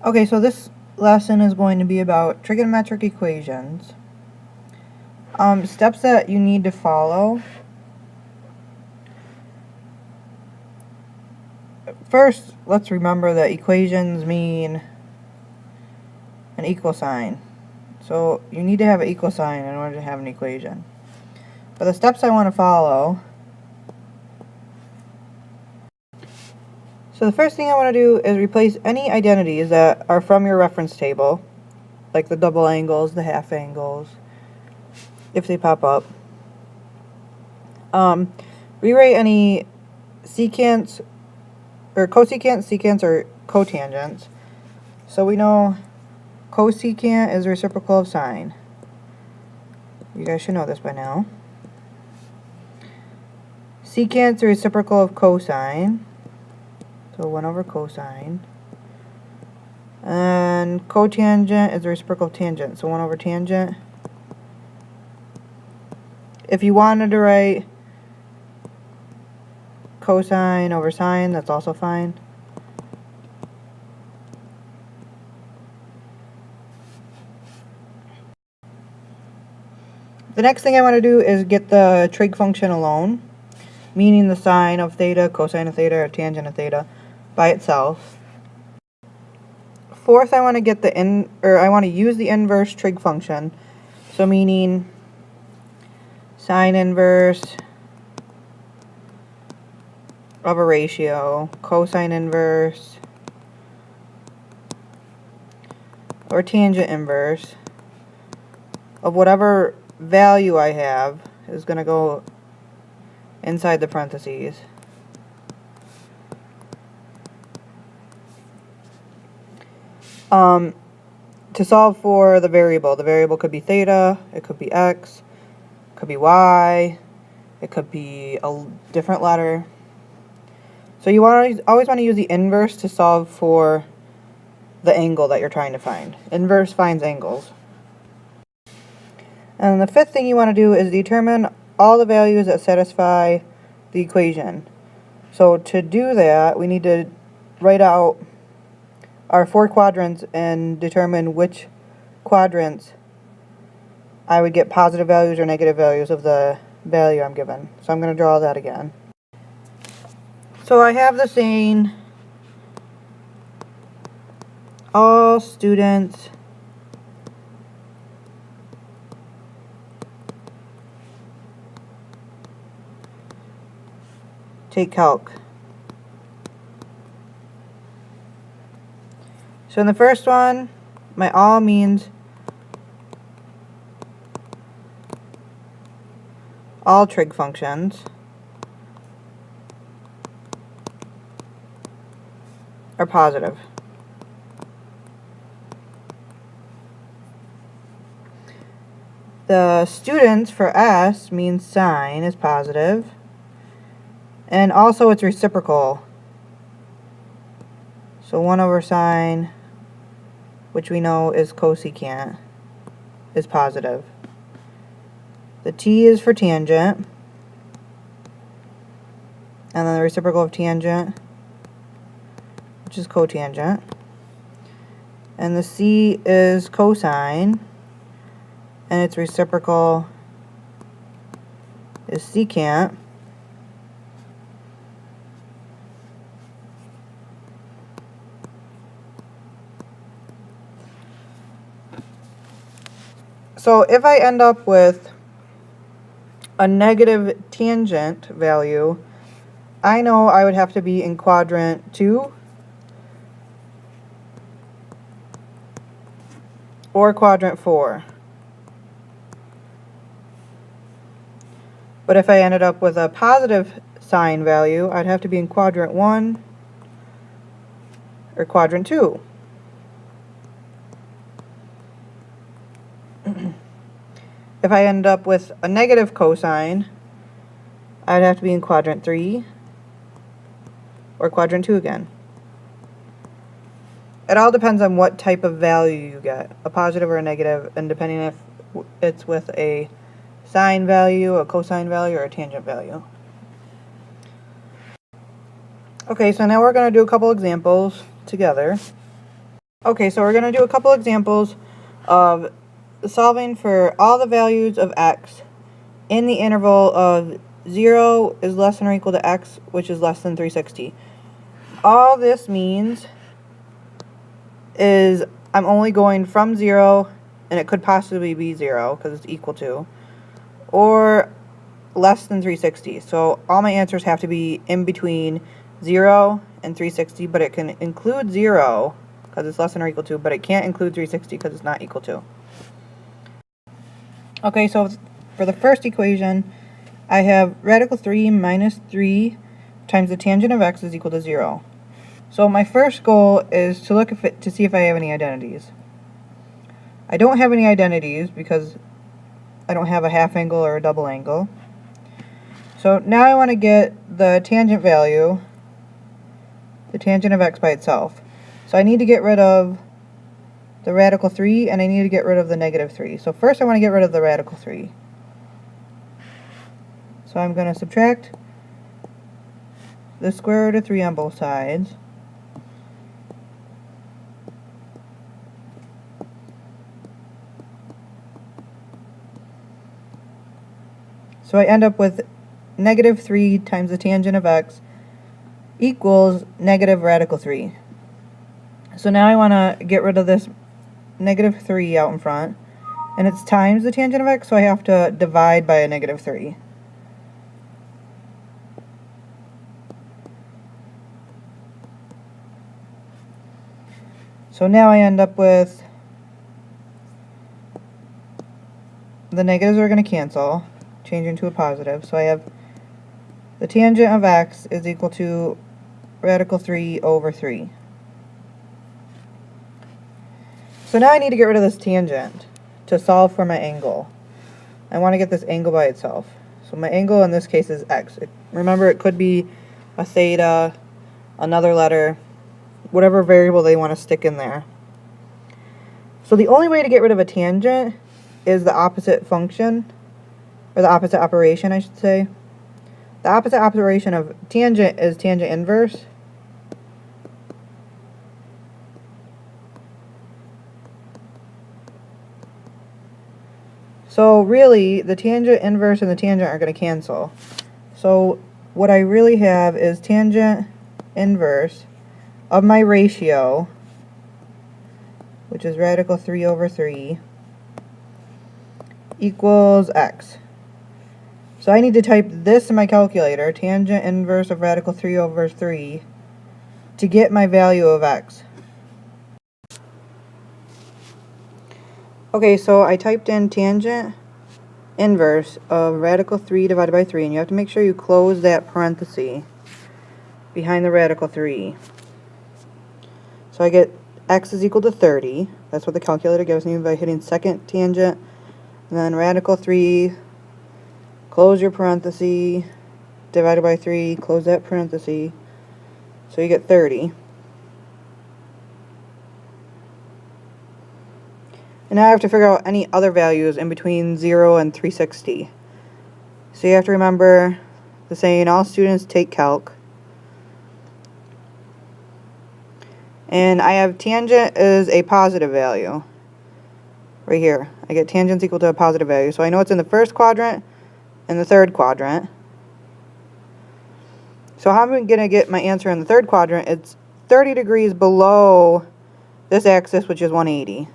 Okay, so this lesson is going to be about trigonometric equations. Steps that you need to follow. First, let's remember that equations mean an equal sign. So you need to have an equal sign in order to have an equation. But the steps I want to follow. So the first thing I want to do is replace any identities that are from your reference table, like the double angles, the half angles, if they pop up. Rewrite any secants or cosecant, secants, or cotangents. So we know cosecant is the reciprocal of sine. You guys should know this by now. Secant is the reciprocal of cosine. So 1 over cosine. And cotangent is the reciprocal of tangent. So 1 over tangent. If you wanted to write cosine over sine, that's also fine. The next thing I want to do is get the trig function alone, meaning the sine of theta, cosine of theta, or tangent of theta by itself. Fourth, I want to get I want to use the inverse trig function. So meaning sine inverse of a ratio, cosine inverse, or tangent inverse of whatever value I have is going to go inside the parentheses. To solve for the variable could be theta, it could be x, it could be y, it could be a different letter. So you always want to use the inverse to solve for the angle that you're trying to find. Inverse finds angles. And the fifth thing you want to do is determine all the values that satisfy the equation. So to do that, we need to write out our 4 quadrants and determine which quadrants I would get positive values or negative values of the value I'm given. So I'm going to draw that again. So I have the saying, all students take calc. So in the first one, my all means all trig functions are positive. The students for S means sine is positive, and also it's reciprocal. So 1 over sine, which we know is cosecant, is positive. The T is for tangent, and then the reciprocal of tangent, which is cotangent. And the C is cosine, and its reciprocal is secant. So if I end up with a negative tangent value, I know I would have to be in quadrant 2 or quadrant 4. But if I ended up with a positive sine value, I'd have to be in quadrant 1 or quadrant 2. If I end up with a negative cosine, I'd have to be in quadrant 3 or quadrant 2 again. It all depends on what type of value you get, a positive or a negative, and depending if it's with a sine value, a cosine value, or a tangent value. Okay, so now we're going to do a couple examples together. Okay, so we're going to do a couple examples of solving for all the values of x in the interval of 0 is less than or equal to x, which is less than 360. All this means is I'm only going from 0, and it could possibly be 0 because it's equal to, or less than 360. So all my answers have to be in between 0 and 360, but it can include 0 because it's less than or equal to, but it can't include 360 because it's not equal to. Okay, so for the first equation, I have radical 3 minus 3 times the tangent of x is equal to 0. So my first goal is to look to see if I have any identities. I don't have any identities because I don't have a half angle or a double angle. So now I want to get the tangent value, the tangent of x by itself. So I need to get rid of the radical 3, and I need to get rid of the negative 3. So first I want to get rid of the radical 3. So I'm going to subtract the square root of 3 on both sides. So I end up with negative 3 times the tangent of x equals negative radical 3. So now I want to get rid of this negative 3 out in front, and it's times the tangent of x, so I have to divide by a negative 3. So now I end up with, the negatives are going to cancel, change into a positive, so I have the tangent of x is equal to radical 3 over 3. So now I need to get rid of this tangent to solve for my angle. I want to get this angle by itself. So my angle in this case is x. Remember, it could be a theta, another letter, whatever variable they want to stick in there. So the only way to get rid of a tangent is the opposite function, or the opposite operation, I should say. The opposite operation of tangent is tangent inverse. So really, the tangent inverse and the tangent are going to cancel. So what I really have is tangent inverse of my ratio, which is radical 3 over 3, equals x. So I need to type this in my calculator, tangent inverse of radical 3 over 3, to get my value of x. Okay, so I typed in tangent inverse of radical 3 divided by 3, and you have to make sure you close that parenthesis behind the radical 3. So I get x is equal to 30. That's what the calculator gives me by hitting second tangent, and then radical 3, close your parenthesis, divided by 3, close that parenthesis, so you get 30. And now I have to figure out any other values in between 0 and 360. So you have to remember the saying, all students take calc. And I have tangent is a positive value. Right here. I get tangents equal to a positive value. So I know it's in the first quadrant and the third quadrant. So how am I going to get my answer in the third quadrant? It's 30 degrees below this axis, which is 180.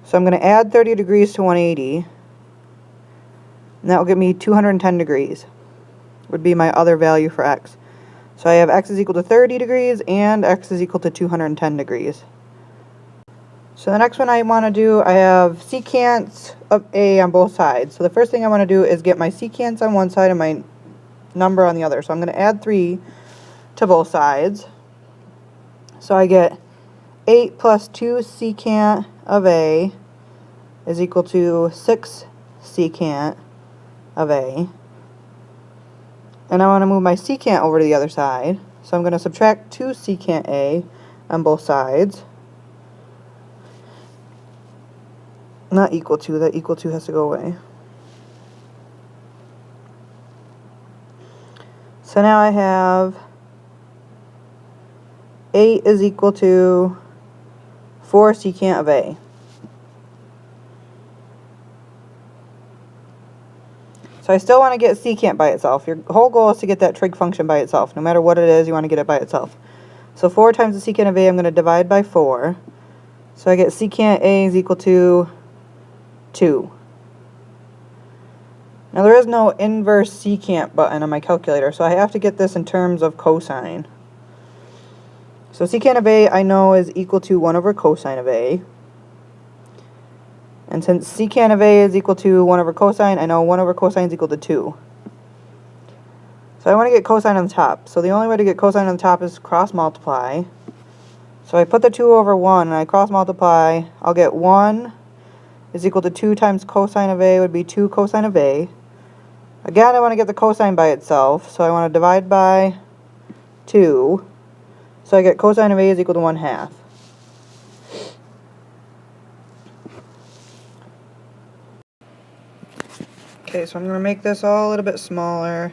So I'm going to add 30 degrees to 180, and that will give me 210 degrees, would be my other value for x. So I have x is equal to 30 degrees, and x is equal to 210 degrees. So the next one I want to do, I have secants of a on both sides. So the first thing I want to do is get my secants on one side and my number on the other. So I'm going to add 3 to both sides. So I get 8 plus 2 secant of a is equal to 6 secant of a. And I want to move my secant over to the other side. So I'm going to subtract 2 secant a on both sides. Not equal to, that equal to has to go away. So now I have 8 is equal to for secant of A. So I still want to get secant by itself. Your whole goal is to get that trig function by itself. No matter what it is, you want to get it by itself. So 4 times the secant of A, I'm going to divide by 4. So I get secant A is equal to 2. Now there is no inverse secant button on my calculator, so I have to get this in terms of cosine. So secant of A I know is equal to 1 over cosine of A. And since secant of A is equal to 1 over cosine, I know 1 over cosine is equal to 2. So I want to get cosine on the top. So the only way to get cosine on the top is cross multiply. So I put the 2 over 1 and I cross multiply. I'll get 1 is equal to 2 times cosine of A would be 2 cosine of A. Again, I want to get the cosine by itself, so I want to divide by 2. So I get cosine of A is equal to 1/2. Okay, so I'm going to make this all a little bit smaller.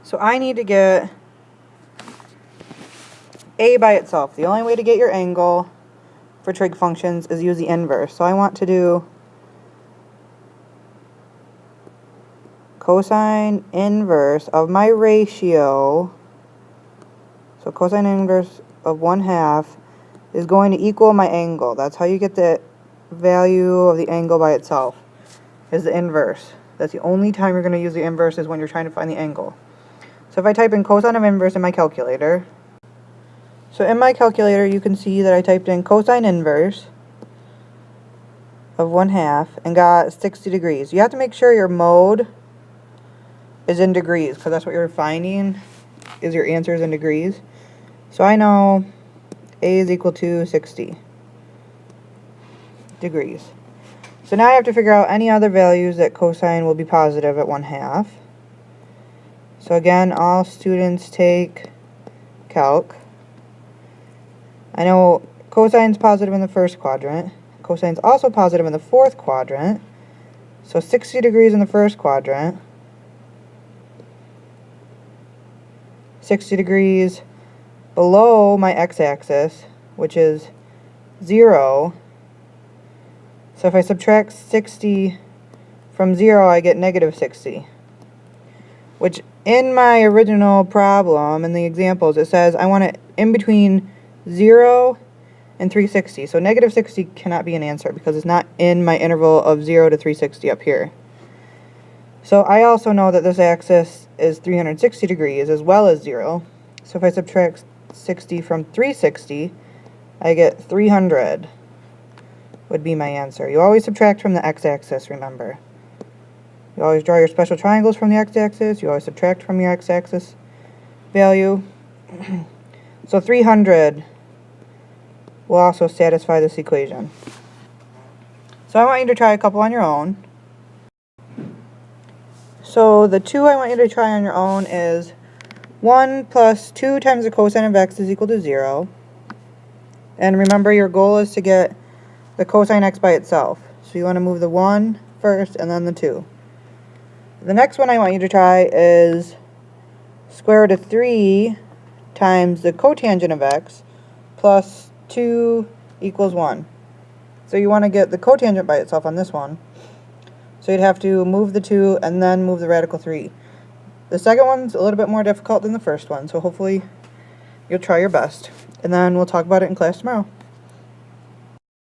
So I need to get A by itself. The only way to get your angle for trig functions is use the inverse. So I want to do cosine inverse of my ratio. So cosine inverse of 1/2 is going to equal my angle. That's how you get the value of the angle by itself, is the inverse. That's the only time you're going to use the inverse, is when you're trying to find the angle. So if I type in cosine of inverse in my calculator, so in my calculator you can see that I typed in cosine inverse of 1/2 and got 60 degrees. You have to make sure your mode is in degrees, because that's what you're finding, is your answers in degrees. So I know A is equal to 60 degrees. So now I have to figure out any other values that cosine will be positive at 1/2. So again, all students take calc. I know cosine's positive in the first quadrant. Cosine's also positive in the fourth quadrant. So 60 degrees in the first quadrant. 60 degrees below my x-axis, which is 0. So if I subtract 60 from 0, I get negative 60. Which in my original problem, in the examples, it says I want it in between 0 and 360. So negative 60 cannot be an answer because it's not in my interval of 0 to 360 up here. So I also know that this axis is 360 degrees as well as 0. So if I subtract 60 from 360, I get 300 would be my answer. You always subtract from the x-axis, remember. You always draw your special triangles from the x-axis. You always subtract from your x-axis value. So 300 will also satisfy this equation. So I want you to try a couple on your own. So the 2 I want you to try on your own is 1 plus 2 times the cosine of x is equal to 0. And remember, your goal is to get the cosine x by itself. So you want to move the 1 first and then the 2. The next one I want you to try is square root of 3 times the cotangent of x plus 2 equals 1. So you want to get the cotangent by itself on this one. So you'd have to move the 2 and then move the radical 3. The second one's a little bit more difficult than the first one, so hopefully you'll try your best. And then we'll talk about it in class tomorrow.